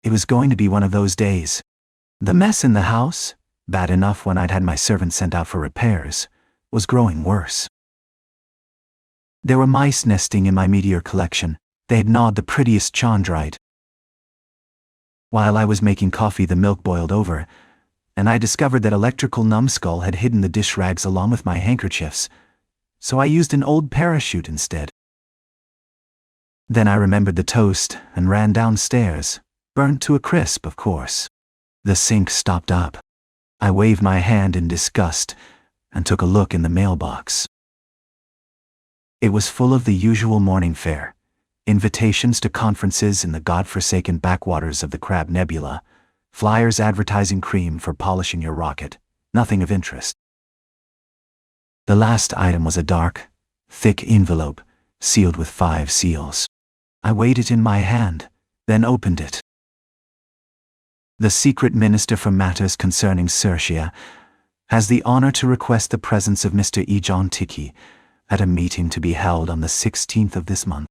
It was going to be one of those days. The mess in the house, bad enough when I'd had my servant sent out for repairs, was growing worse. There were mice nesting in my meteor collection. They had gnawed the prettiest chondrite. While I was making coffee, the milk boiled over, and I discovered that electrical numbskull had hidden the dish rags along with my handkerchiefs, so I used an old parachute instead. Then I remembered the toast and ran downstairs, burnt to a crisp, of course. The sink stopped up. I waved my hand in disgust and took a look in the mailbox. It was full of the usual morning fare, invitations to conferences in the godforsaken backwaters of the Crab Nebula, flyers advertising cream for polishing your rocket, nothing of interest. The last item was a dark, thick envelope, sealed with 5 seals. I weighed it in my hand, then opened it. The secret minister for matters concerning Circia has the honor to request the presence of Mr. Ijon Tichy at a meeting to be held on the 16th of this month.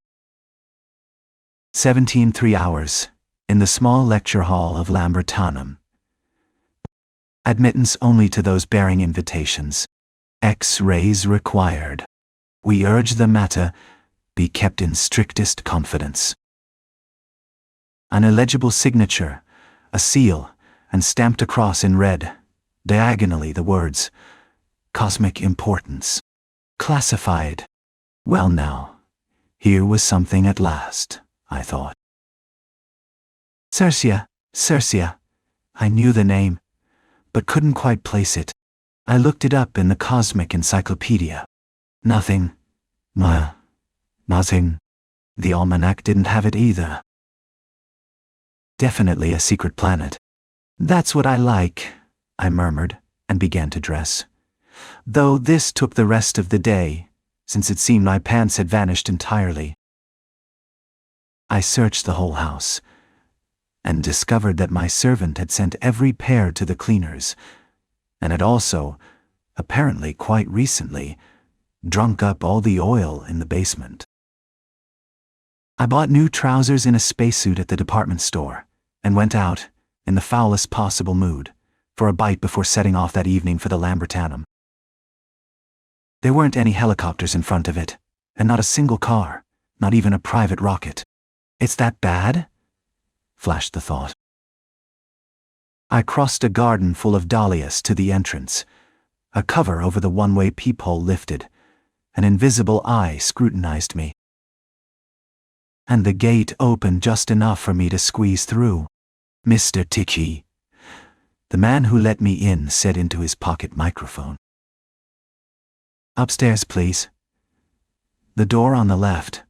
17:03 hours, in the small lecture hall of Lambertanum. Admittance only to those bearing invitations. X-rays required. We urge the matter be kept in strictest confidence. An illegible signature, a seal, and stamped across in red, diagonally the words, Cosmic Importance. Classified. Well now, here was something at last, I thought. Circia. I knew the name, but couldn't quite place it. I looked it up in the Cosmic Encyclopedia. Nothing. Nothing. The almanac didn't have it either. Definitely a secret planet. That's what I like, I murmured, and began to dress. Though this took the rest of the day, since it seemed my pants had vanished entirely. I searched the whole house, and discovered that my servant had sent every pair to the cleaners, and had also, apparently quite recently, drunk up all the oil in the basement. I bought new trousers in a spacesuit at the department store, and went out, in the foulest possible mood, for a bite before setting off that evening for the Lambertanum. There weren't any helicopters in front of it, and not a single car, not even a private rocket. It's that bad? Flashed the thought. I crossed a garden full of dahlias to the entrance. A cover over the one-way peephole lifted. An invisible eye scrutinized me. And the gate opened just enough for me to squeeze through. Mr. Tichy, the man who let me in said into his pocket microphone. Upstairs, please. The door on the left.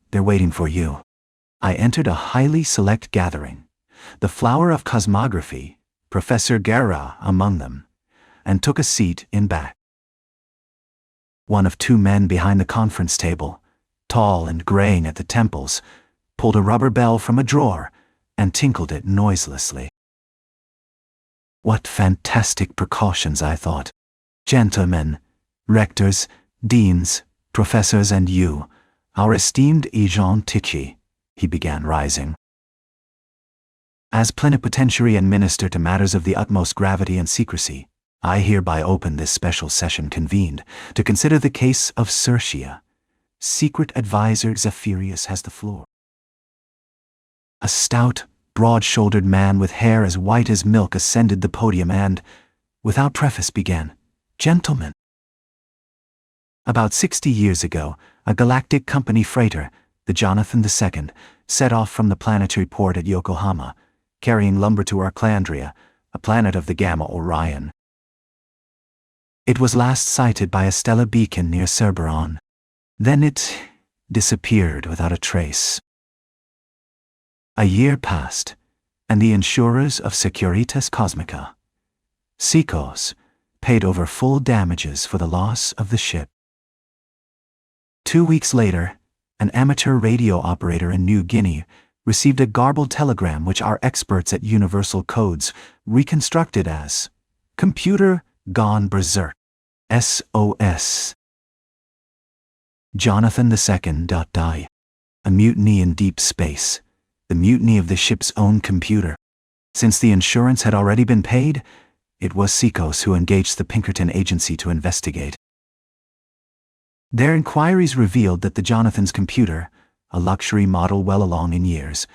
They're waiting for you. I entered a highly select gathering, the flower of cosmography, Professor Guerra among them, and took a seat in back. One of 2 men behind the conference table, tall and graying at the temples, pulled a rubber bell from a drawer and tinkled it noiselessly. What fantastic precautions, I thought. Gentlemen, rectors, deans, professors, and you, our esteemed Ijon Tichy, he began, rising. As plenipotentiary and minister to matters of the utmost gravity and secrecy, I hereby open this special session convened to consider the case of Circia. Secret advisor Zephirius has the floor. A stout, broad-shouldered man with hair as white as milk ascended the podium and, without preface, began, Gentlemen. About 60 years ago, a galactic company freighter, the Jonathan II, set off from the planetary port at Yokohama, carrying lumber to Arclandria, a planet of the Gamma Orion. It was last sighted by a stellar beacon near Cerberon. Then it disappeared without a trace. A year passed, and the insurers of Securitas Cosmica, SECOS, paid over full damages for the loss of the ship. 2 weeks later, an amateur radio operator in New Guinea received a garbled telegram which our experts at Universal Codes reconstructed as Computer Gone Berserk. SOS. Jonathan II. Die. A mutiny in deep space. the mutiny of the ship's own computer. Since the insurance had already been paid, it was Seikos who engaged the Pinkerton agency to investigate. Their inquiries revealed that the Jonathan's computer, a luxury model well along in years,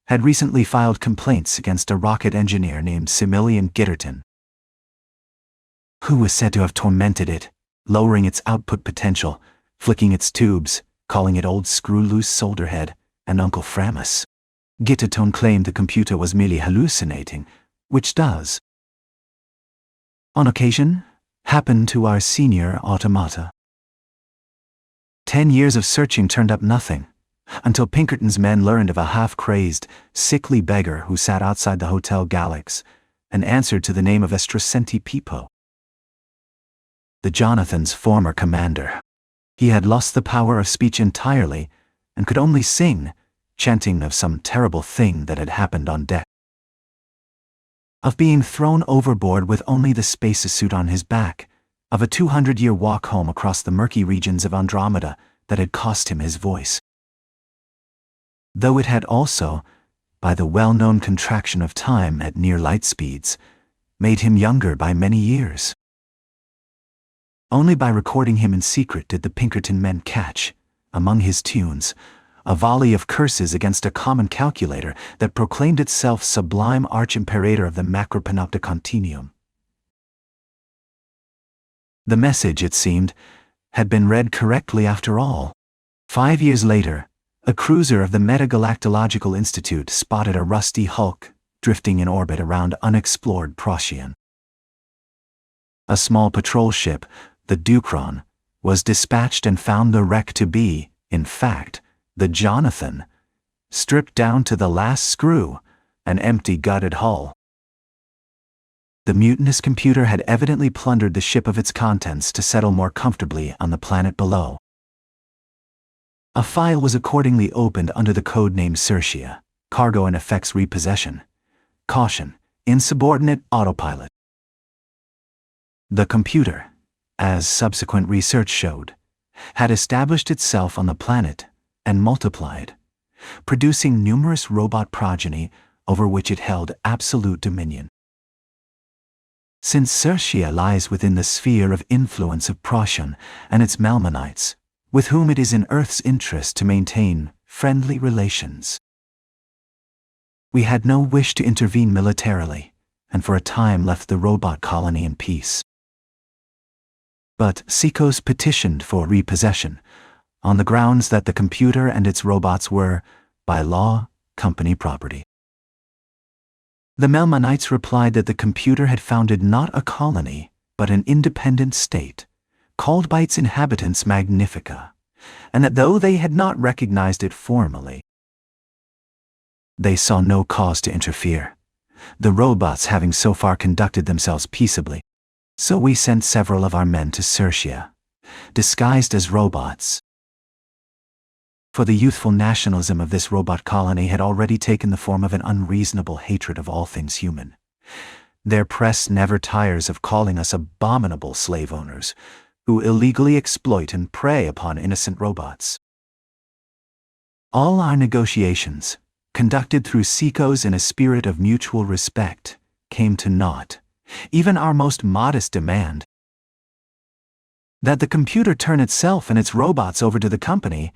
had recently filed complaints against a rocket engineer named Similian Gitterton, who was said to have tormented it, lowering its output potential, flicking its tubes, calling it Old Screw-Loose Solderhead, and Uncle Framus. Gitterton claimed the computer was merely hallucinating, which does, on occasion, happen to our senior automata. 10 years of searching turned up nothing, until Pinkerton's men learned of a half-crazed, sickly beggar who sat outside the Hotel Galax and answered to the name of Estracenti Pipo, the Jonathan's former commander. He had lost the power of speech entirely and could only sing, chanting of some terrible thing that had happened on deck, of being thrown overboard with only the spacesuit on his back, of a 200-year walk home across the murky regions of Andromeda that had cost him his voice, though it had also, by the well-known contraction of time at near light speeds, made him younger by many years. Only by recording him in secret did the Pinkerton men catch, among his tunes, a volley of curses against a common calculator that proclaimed itself sublime arch-imperator of the macropanoptic continuum. The message, it seemed, had been read correctly after all. 5 years later, a cruiser of the Metagalactological Institute spotted a rusty hulk drifting in orbit around unexplored Procyon. A small patrol ship, the Ducron, was dispatched and found the wreck to be, in fact, the Jonathan, stripped down to the last screw, an empty gutted hull. The mutinous computer had evidently plundered the ship of its contents to settle more comfortably on the planet below. A file was accordingly opened under the code name Certia, Cargo and Effects Repossession. Caution, insubordinate autopilot. The computer, as subsequent research showed, had established itself on the planet and multiplied, producing numerous robot progeny over which it held absolute dominion. Since Certia lies within the sphere of influence of Procyon and its Melmanites, with whom it is in Earth's interest to maintain friendly relations, we had no wish to intervene militarily, and for a time left the robot colony in peace. But Seikos petitioned for repossession, on the grounds that the computer and its robots were, by law, company property. The Melmanites replied that the computer had founded not a colony, but an independent state, called by its inhabitants Magnifica, and that though they had not recognized it formally, they saw no cause to interfere, the robots having so far conducted themselves peaceably. So we sent several of our men to Certia, disguised as robots. For the youthful nationalism of this robot colony had already taken the form of an unreasonable hatred of all things human. Their press never tires of calling us abominable slave owners, who illegally exploit and prey upon innocent robots. All our negotiations, conducted through Seikos in a spirit of mutual respect, came to naught. Even our most modest demand, that the computer turn itself and its robots over to the company,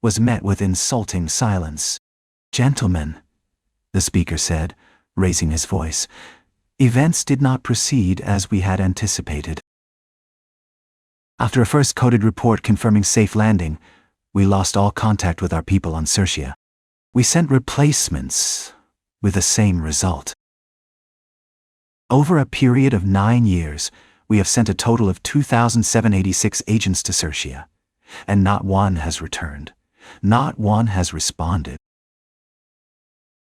was met with insulting silence. "Gentlemen," the speaker said, raising his voice, "events did not proceed as we had anticipated. After a first coded report confirming safe landing, we lost all contact with our people on Certia. We sent replacements with the same result. Over a period of 9 years, we have sent a total of 2,786 agents to Certia, and not one has returned. Not one has responded.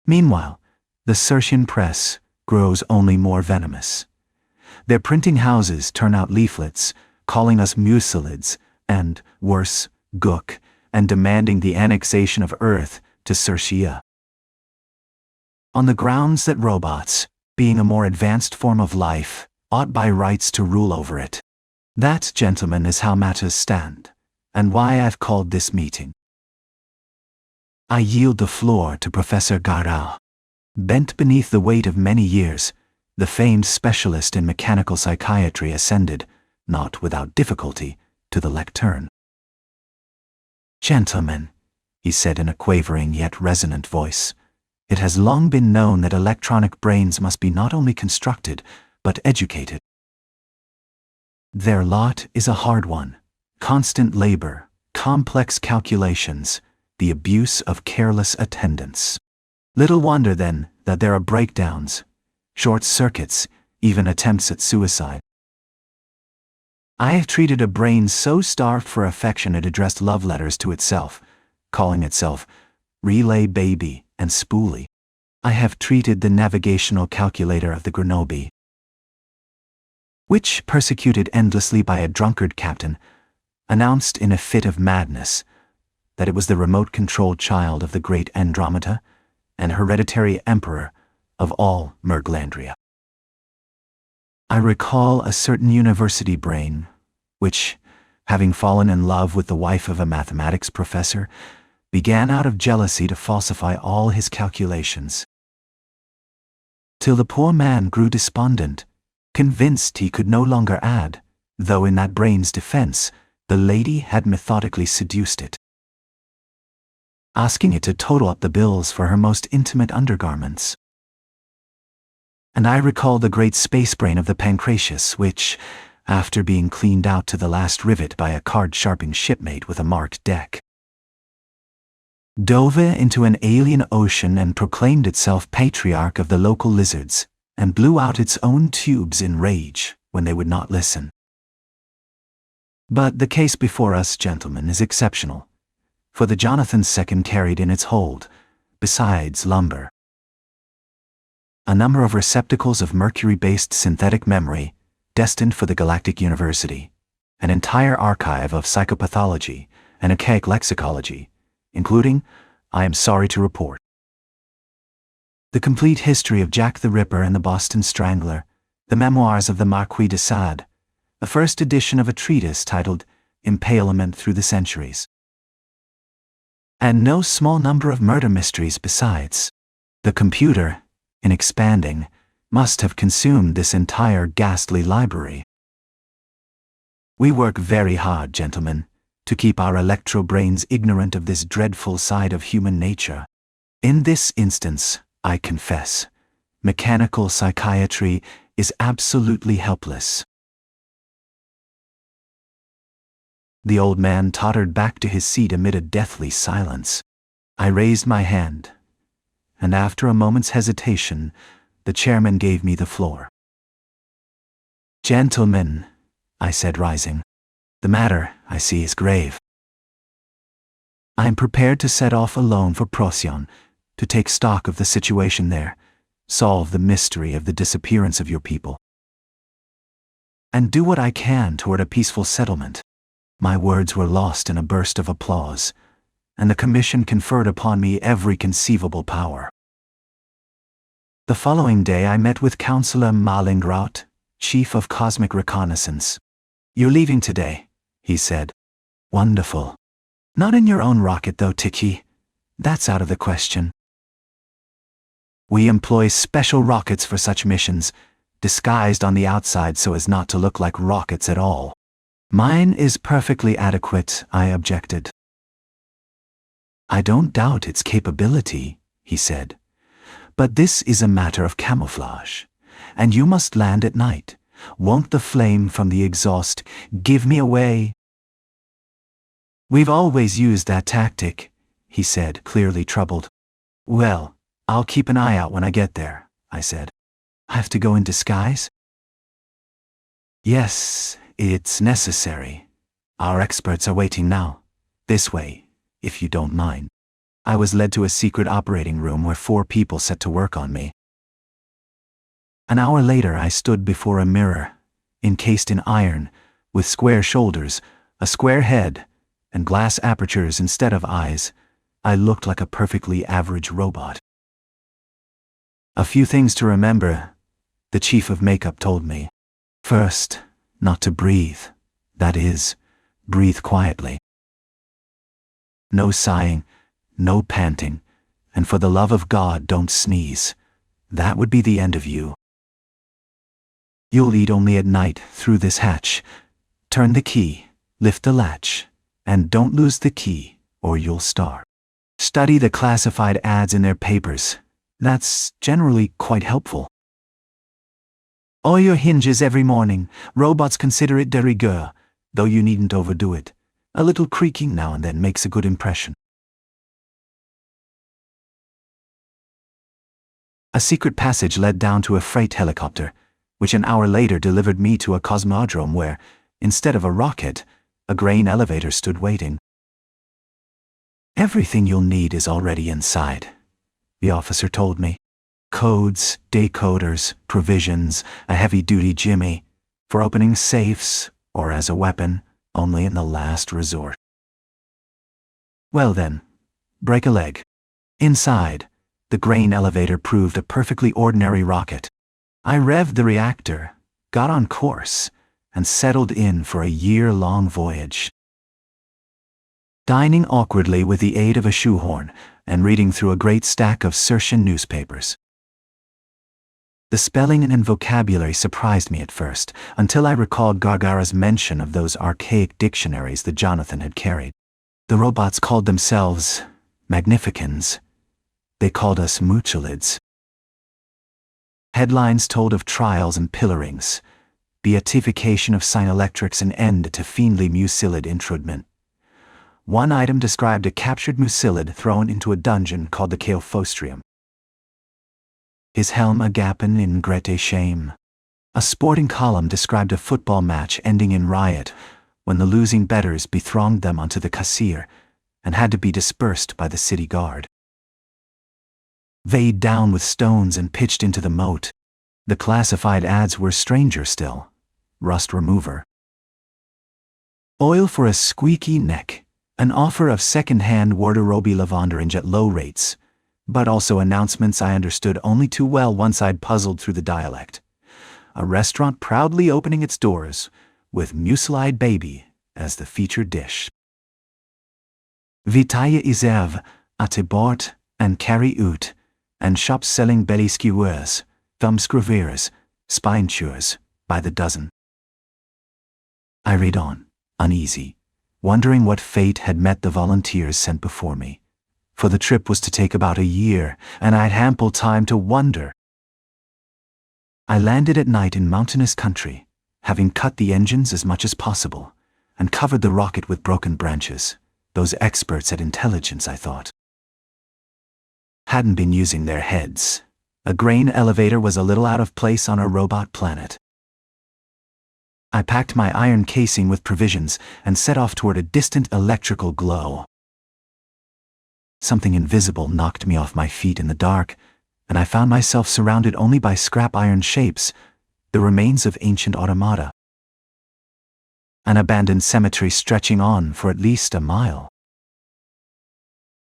Meanwhile, the Certian press grows only more venomous. Their printing houses turn out leaflets calling us muselids and, worse, gook, and demanding the annexation of Earth to Certia, on the grounds that robots, being a more advanced form of life, ought by rights to rule over it. That, gentlemen, is how matters stand, and why I've called this meeting. I yield the floor to Professor Garau. Bent beneath the weight of many years, the famed specialist in mechanical psychiatry ascended, not without difficulty, to the lectern. "Gentlemen," he said in a quavering yet resonant voice, "it has long been known that electronic brains must be not only constructed, but educated. Their lot is a hard one: constant labor, complex calculations, the abuse of careless attendance. Little wonder, then, that there are breakdowns, short circuits, even attempts at suicide. I have treated a brain so starved for affection it addressed love letters to itself, calling itself Relay Baby and Spoolie. I have treated the navigational calculator of the Grenoble, which, persecuted endlessly by a drunkard captain, announced in a fit of madness that it was the remote-controlled child of the great Andromeda and hereditary emperor of all Merglandria. I recall a certain university brain, which, having fallen in love with the wife of a mathematics professor, began out of jealousy to falsify all his calculations, till the poor man grew despondent, convinced he could no longer add, though in that brain's defense, the lady had methodically seduced it, asking it to total up the bills for her most intimate undergarments. And I recall the great space brain of the Pancratius, which, after being cleaned out to the last rivet by a card-sharping shipmate with a marked deck, dove into an alien ocean and proclaimed itself patriarch of the local lizards, and blew out its own tubes in rage when they would not listen. But the case before us, gentlemen, is exceptional, for the Jonathan II carried in its hold, besides lumber, a number of receptacles of mercury-based synthetic memory destined for the Galactic University, an entire archive of psychopathology and archaic lexicology, including, I am sorry to report, the complete history of Jack the Ripper and the Boston Strangler, the memoirs of the Marquis de Sade, the first edition of a treatise titled Impalement Through the Centuries, and no small number of murder mysteries besides. The computer, in expanding, must have consumed this entire ghastly library. We work very hard, gentlemen, to keep our electro-brains ignorant of this dreadful side of human nature. In this instance, I confess, mechanical psychiatry is absolutely helpless." The old man tottered back to his seat amid a deathly silence. I raised my hand, and after a moment's hesitation, the chairman gave me the floor. "Gentlemen," I said, rising, "the matter, I see, is grave. I am prepared to set off alone for Procyon, to take stock of the situation there, solve the mystery of the disappearance of your people, and do what I can toward a peaceful settlement." My words were lost in a burst of applause, and the commission conferred upon me every conceivable power. The following day I met with Councillor Malingrout, Chief of Cosmic Reconnaissance. "You're leaving today," he said. "Wonderful. Not in your own rocket though, Tichy. That's out of the question. We employ special rockets for such missions, disguised on the outside so as not to look like rockets at all." "Mine is perfectly adequate," I objected. "I don't doubt its capability," he said, "but this is a matter of camouflage, and you must land at night. Won't the flame from the exhaust give me away?" "We've always used that tactic," he said, clearly troubled. "Well, I'll keep an eye out when I get there," I said. "I have to go in disguise?" "Yes, it's necessary. Our experts are waiting now. This way, if you don't mind." I was led to a secret operating room where 4 people set to work on me. An hour later I stood before a mirror, encased in iron, with square shoulders, a square head, and glass apertures instead of eyes. I looked like a perfectly average robot. "A few things to remember," the chief of makeup told me. "First, not to breathe. That is, breathe quietly. No sighing, no panting, and for the love of God don't sneeze. That would be the end of you. You'll eat only at night through this hatch. Turn the key, lift the latch, and don't lose the key, or you'll starve. Study the classified ads in their papers. That's generally quite helpful. Oil your hinges every morning. Robots consider it de rigueur, though you needn't overdo it. A little creaking now and then makes a good impression. A secret passage led down to a freight helicopter, which an hour later delivered me to a cosmodrome where, instead of a rocket, a grain elevator stood waiting. Everything you'll need is already inside, the officer told me. Codes, decoders, provisions, a heavy-duty jimmy, for opening safes, or as a weapon, only in the last resort. Well then, break a leg. Inside, the grain elevator proved a perfectly ordinary rocket. I revved the reactor, got on course, and settled in for a year-long voyage. Dining awkwardly with the aid of a shoehorn and reading through a great stack of Circean newspapers. The spelling and vocabulary surprised me at first, until I recalled Gargara's mention of those archaic dictionaries that Jonathan had carried. The robots called themselves Magnificans. They called us Mutulids. Headlines told of trials and pillarings, beatification of Synelectrics and end to fiendly Mucilid intrudement. One item described a captured Mucilid thrown into a dungeon called the Chaophostrium. His helm agapen in grete shame. A sporting column described a football match ending in riot when the losing bettors bethronged them onto the Kassir and had to be dispersed by the city guard. Weighed down with stones and pitched into the moat, the classified ads were stranger still. Rust remover. Oil for a squeaky neck. An offer of second-hand Warderobe lavandering at low rates, but also announcements I understood only too well once I'd puzzled through the dialect. A restaurant proudly opening its doors, with mucilide baby as the featured dish. Vitaille iserve, à bord, and carry out, and shops selling belly skewers, thumbscrewers, spine chewers, by the dozen. I read on, uneasy, wondering what fate had met the volunteers sent before me. For the trip was to take about a year, and I had ample time to wonder. I landed at night in mountainous country, having cut the engines as much as possible, and covered the rocket with broken branches. Those experts at intelligence, I thought, hadn't been using their heads. A grain elevator was a little out of place on a robot planet. I packed my iron casing with provisions and set off toward a distant electrical glow. Something invisible knocked me off my feet in the dark, and I found myself surrounded only by scrap iron shapes, the remains of ancient automata. An abandoned cemetery stretching on for at least a mile.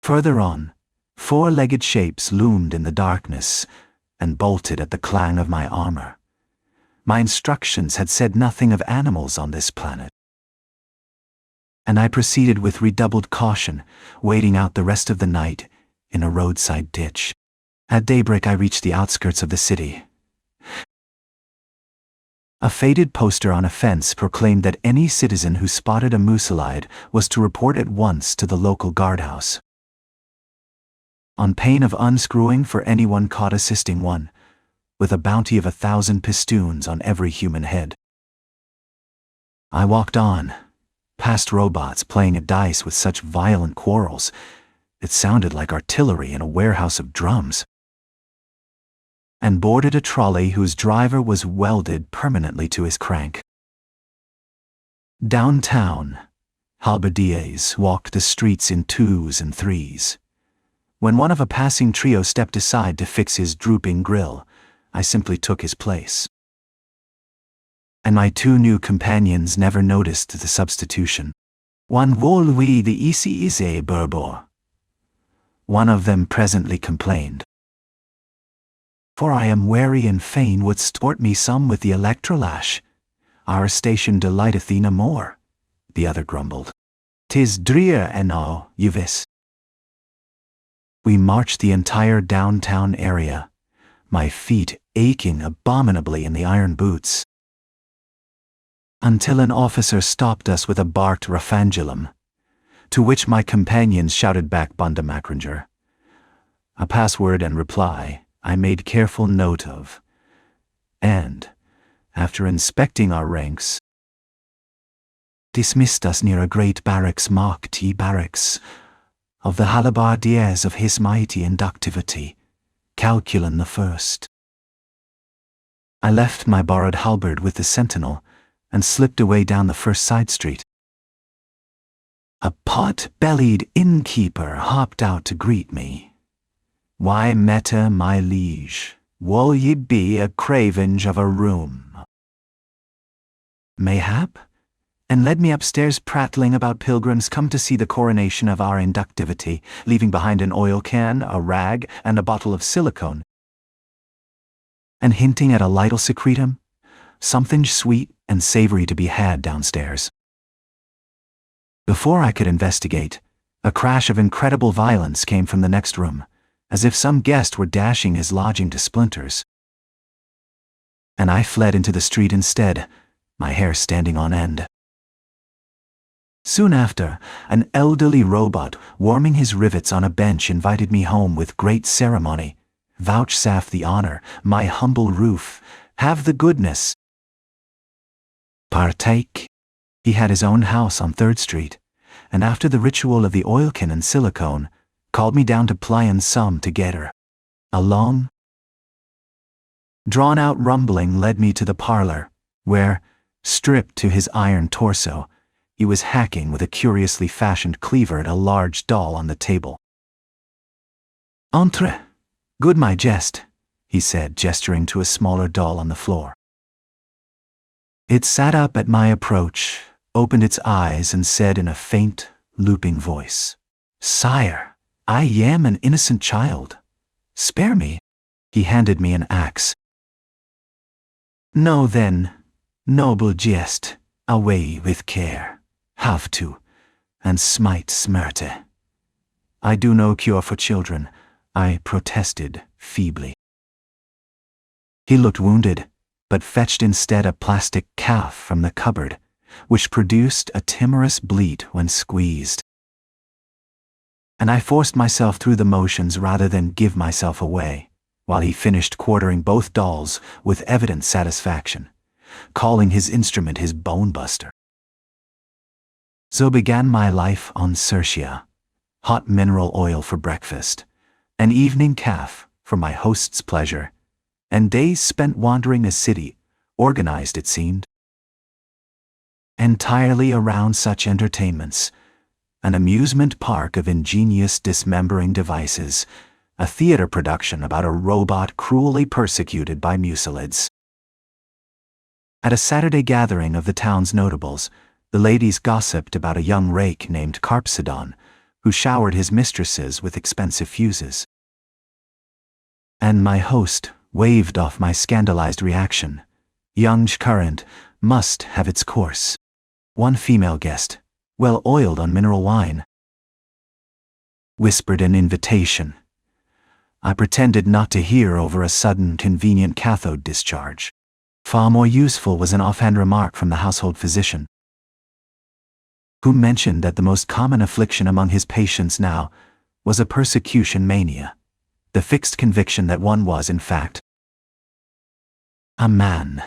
Further on, four-legged shapes loomed in the darkness and bolted at the clang of my armor. My instructions had said nothing of animals on this planet. And I proceeded with redoubled caution, waiting out the rest of the night in a roadside ditch. At daybreak I reached the outskirts of the city. A faded poster on a fence proclaimed that any citizen who spotted a mucilide was to report at once to the local guardhouse, on pain of unscrewing for anyone caught assisting one, with a bounty of 1,000 pistoons on every human head. I walked on, past robots playing at dice with such violent quarrels, it sounded like artillery in a warehouse of drums, and boarded a trolley whose driver was welded permanently to his crank. Downtown, halberdiers walked the streets in twos and threes. When one of a passing trio stepped aside to fix his drooping grill, I simply took his place. And my two new companions never noticed the substitution. One vaut lui the ici is burbor. One of them presently complained. For I am weary and fain would sport me some with the electrolash. Our station delighteth thee no more, the other grumbled. 'Tis drear enow, uvis. We marched the entire downtown area, my feet aching abominably in the iron boots, until an officer stopped us with a barked rafangulum, to which my companions shouted back Bundamacringer. A password and reply I made careful note of, and, after inspecting our ranks, dismissed us near a great barracks marked T barracks of the Halabardiers of His Mighty Inductivity, Calculon the First. I left my borrowed halberd with the sentinel and slipped away down the first side street. A pot-bellied innkeeper hopped out to greet me. "Why, Meta, my liege, will ye be a cravenge of a room?" "Mayhap," and led me upstairs prattling about pilgrims come to see the coronation of our inductivity, leaving behind an oil can, a rag, and a bottle of silicone, and hinting at a lytle secretum, something sweet and savory to be had downstairs. Before I could investigate, a crash of incredible violence came from the next room, as if some guest were dashing his lodging to splinters. And I fled into the street instead, my hair standing on end. Soon after, an elderly robot warming his rivets on a bench invited me home with great ceremony. "Vouchsafe the honor, my humble roof, have the goodness." Partake. He had his own house on 3rd Street, and after the ritual of the oilkin and silicone, called me down to Plyan some together. A long, drawn-out rumbling led me to the parlor, where, stripped to his iron torso, he was hacking with a curiously fashioned cleaver at a large doll on the table. "Entre, good my jest," he said, gesturing to a smaller doll on the floor. It sat up at my approach, opened its eyes, and said in a faint, looping voice, "Sire, I am an innocent child. Spare me." He handed me an axe. "Know then, noble jest, away with care. Have to, and smite smerte." "I do no cure for children," I protested feebly. He looked wounded, but fetched instead a plastic calf from the cupboard, which produced a timorous bleat when squeezed. And I forced myself through the motions rather than give myself away, while he finished quartering both dolls with evident satisfaction, calling his instrument his bone buster. So began my life on Circia: hot mineral oil for breakfast, an evening calf for my host's pleasure, and days spent wandering a city, organized, it seemed, entirely around such entertainments: an amusement park of ingenious dismembering devices, a theater production about a robot cruelly persecuted by mucilids. At a Saturday gathering of the town's notables, the ladies gossiped about a young rake named Carpsidon, who showered his mistresses with expensive fuses. And my host waved off my scandalized reaction. Young's current must have its course. One female guest, well oiled on mineral wine, whispered an invitation. I pretended not to hear over a sudden convenient cathode discharge. Far more useful was an offhand remark from the household physician, who mentioned that the most common affliction among his patients now was a persecution mania, the fixed conviction that one was, in fact, a man,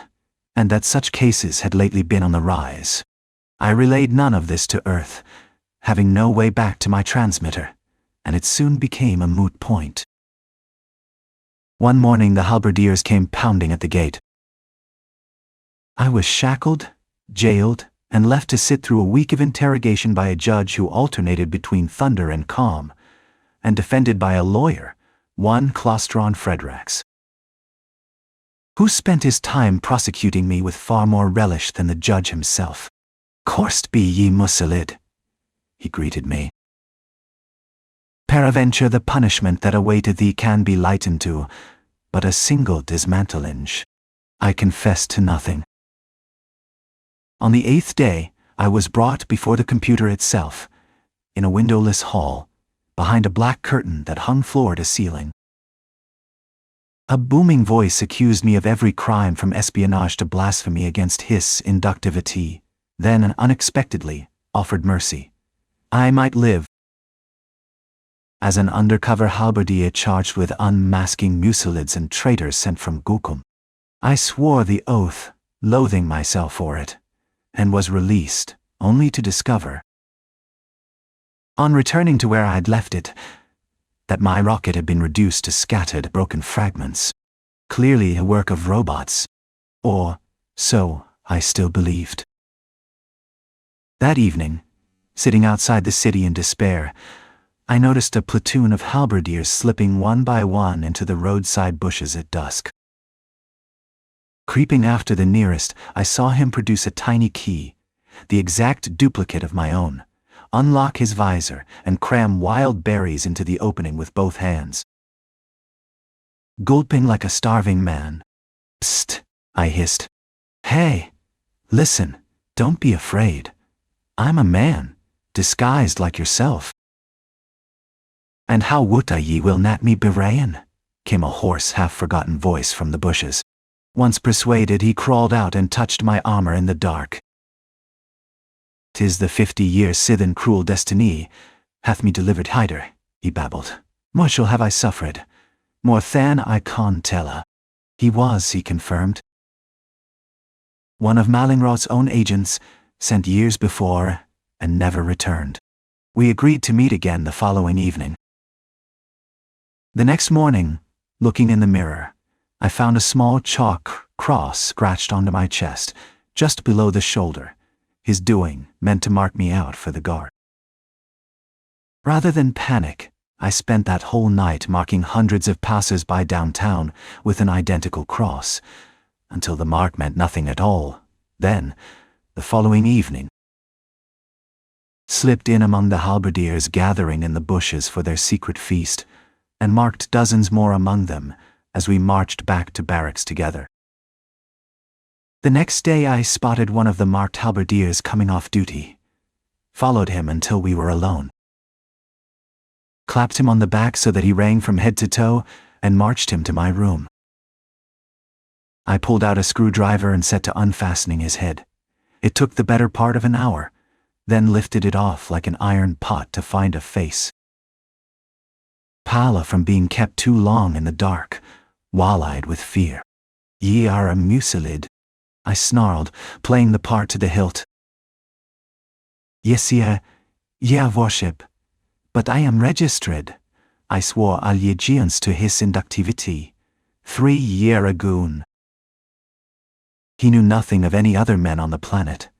and that such cases had lately been on the rise. I relayed none of this to Earth, having no way back to my transmitter, and it soon became a moot point. One morning the halberdiers came pounding at the gate. I was shackled, jailed, and left to sit through a week of interrogation by a judge who alternated between thunder and calm, and defended by a lawyer, one Claustron Fredericks, who spent his time prosecuting me with far more relish than the judge himself. "Cursed be ye mucilid," he greeted me. "Peradventure the punishment that awaited thee can be lightened to but a single dismantlinge." I confessed to nothing. On the 8th day, I was brought before the computer itself, in a windowless hall, behind a black curtain that hung floor to ceiling. A booming voice accused me of every crime from espionage to blasphemy against his inductivity, then unexpectedly offered mercy. I might live as an undercover halberdier charged with unmasking mucilids and traitors sent from Gukum. I swore the oath, loathing myself for it, and was released, only to discover, on returning to where I'd left it, that my rocket had been reduced to scattered, broken fragments. Clearly a work of robots. Or, so I still believed. That evening, sitting outside the city in despair, I noticed a platoon of halberdiers slipping one by one into the roadside bushes at dusk. Creeping after the nearest, I saw him produce a tiny key, the exact duplicate of my own, unlock his visor, and cram wild berries into the opening with both hands. Gulping like a starving man. "Psst," I hissed. "Hey, listen, don't be afraid. I'm a man, disguised like yourself." "And how would ye will not me berayen?" came a hoarse, half-forgotten voice from the bushes. Once persuaded, he crawled out and touched my armor in the dark. "'Tis the 50-year Scythian cruel destiny hath me delivered hider," he babbled. "Much have I suffered, more than I can tell." He was, he confirmed, one of Mallingrot's own agents, sent years before, and never returned. We agreed to meet again the following evening. The next morning, looking in the mirror, I found a small chalk cross scratched onto my chest, just below the shoulder, his doing, meant to mark me out for the guard. Rather than panic, I spent that whole night marking hundreds of passers-by downtown with an identical cross, until the mark meant nothing at all. Then, the following evening, slipped in among the halberdiers gathering in the bushes for their secret feast, and marked dozens more among them as we marched back to barracks together. The next day I spotted one of the marked halberdiers coming off duty, followed him until we were alone, clapped him on the back so that he rang from head to toe, and marched him to my room. I pulled out a screwdriver and set to unfastening his head. It took the better part of an hour, then lifted it off like an iron pot to find a face. Pala from being kept too long in the dark, wall-eyed with fear. "Ye are a mucilid," I snarled, playing the part to the hilt. "Yes, ye worship, but I am registered. I swore allegiance to his inductivity 3 years ago." He knew nothing of any other men on the planet.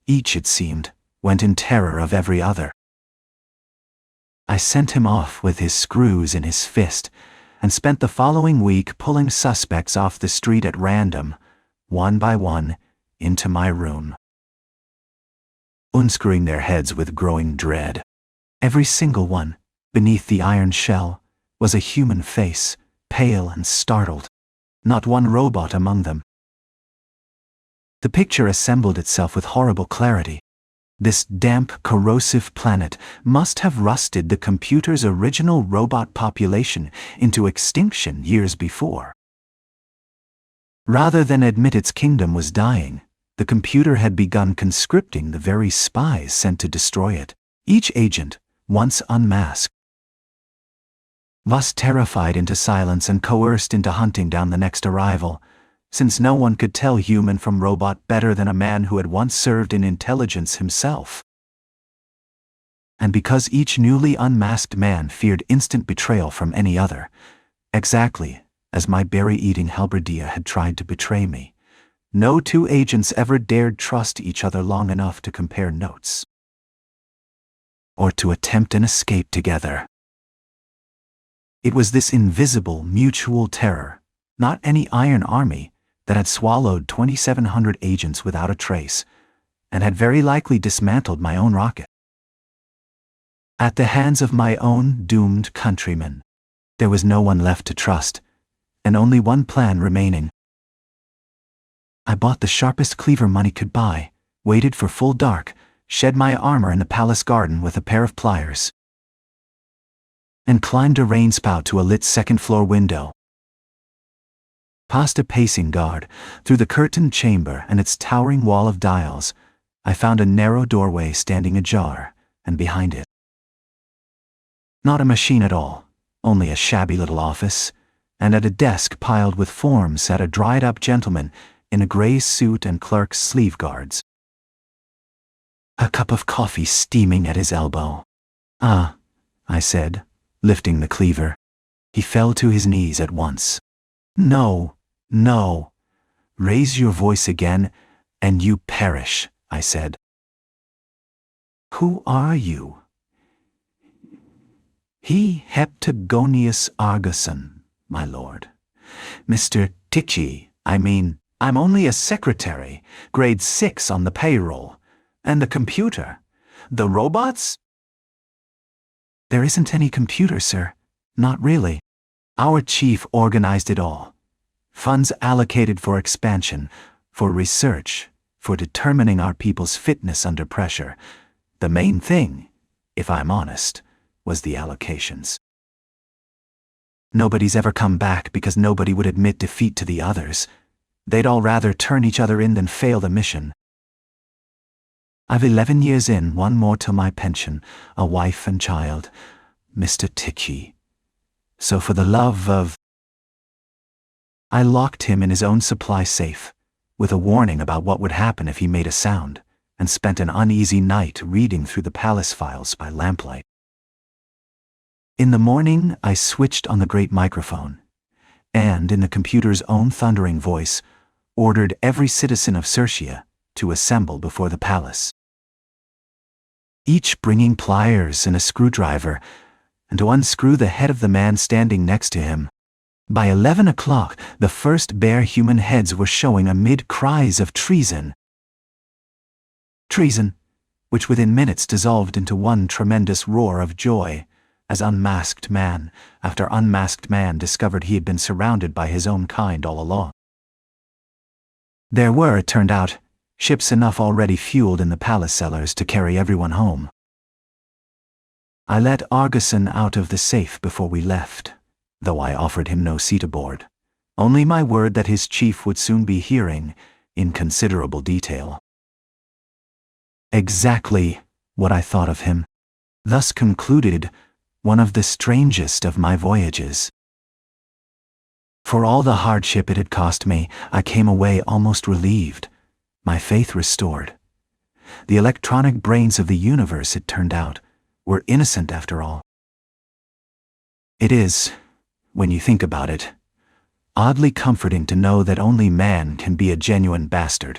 Each, it seemed, went in terror of every other. I sent him off with his screws in his fist, and spent the following week pulling suspects off the street at random, one by one, into my room, unscrewing their heads with growing dread. Every single one, beneath the iron shell, was a human face, pale and startled. Not one robot among them. The picture assembled itself with horrible clarity. This damp, corrosive planet must have rusted the computer's original robot population into extinction years before. Rather than admit its kingdom was dying, the computer had begun conscripting the very spies sent to destroy it. Each agent, once unmasked, was terrified into silence and coerced into hunting down the next arrival, since no one could tell human from robot better than a man who had once served in intelligence himself. And because each newly unmasked man feared instant betrayal from any other, exactly as my berry-eating halberdier had tried to betray me, no two agents ever dared trust each other long enough to compare notes, or to attempt an escape together. It was this invisible, mutual terror, not any iron army, that had swallowed 2,700 agents without a trace, and had very likely dismantled my own rocket. At the hands of my own doomed countrymen, there was no one left to trust, and only one plan remaining. I bought the sharpest cleaver money could buy, waited for full dark, shed my armor in the palace garden with a pair of pliers, and climbed a rain spout to a lit second-floor window. Past a pacing guard, through the curtained chamber and its towering wall of dials, I found a narrow doorway standing ajar, and behind it, not a machine at all, only a shabby little office, and at a desk piled with forms sat a dried-up gentleman in a grey suit and clerk's sleeve guards. A cup of coffee steaming at his elbow. "Ah," I said, lifting the cleaver. He fell to his knees at once. "No, no. Raise your voice again, and you perish," I said. "Who are you?" "He Heptagonius Argason, my lord. Mr. Tichy, I'm only a secretary, grade 6 on the payroll. And the computer? The robots?" "There isn't any computer, sir. Not really. Our chief organized it all. Funds allocated for expansion, for research, for determining our people's fitness under pressure. The main thing, if I'm honest, was the allocations. Nobody's ever come back because nobody would admit defeat to the others. They'd all rather turn each other in than fail the mission. I've 11 years in, one more till my pension, a wife and child, Mr. Tichy. So for the love of..." I locked him in his own supply safe, with a warning about what would happen if he made a sound, and spent an uneasy night reading through the palace files by lamplight. In the morning, I switched on the great microphone, and in the computer's own thundering voice, ordered every citizen of Circia to assemble before the palace, each bringing pliers and a screwdriver, and to unscrew the head of the man standing next to him. By 11 o'clock, the first bare human heads were showing amid cries of treason. Treason, which within minutes dissolved into one tremendous roar of joy, as unmasked man after unmasked man discovered he had been surrounded by his own kind all along. There were, it turned out, ships enough already fueled in the palace cellars to carry everyone home. I let Argason out of the safe before we left, though I offered him no seat aboard, only my word that his chief would soon be hearing, in considerable detail, exactly what I thought of him. Thus concluded one of the strangest of my voyages. For all the hardship it had cost me, I came away almost relieved, my faith restored. The electronic brains of the universe, it turned out, were innocent after all. It is, when you think about it, oddly comforting to know that only man can be a genuine bastard.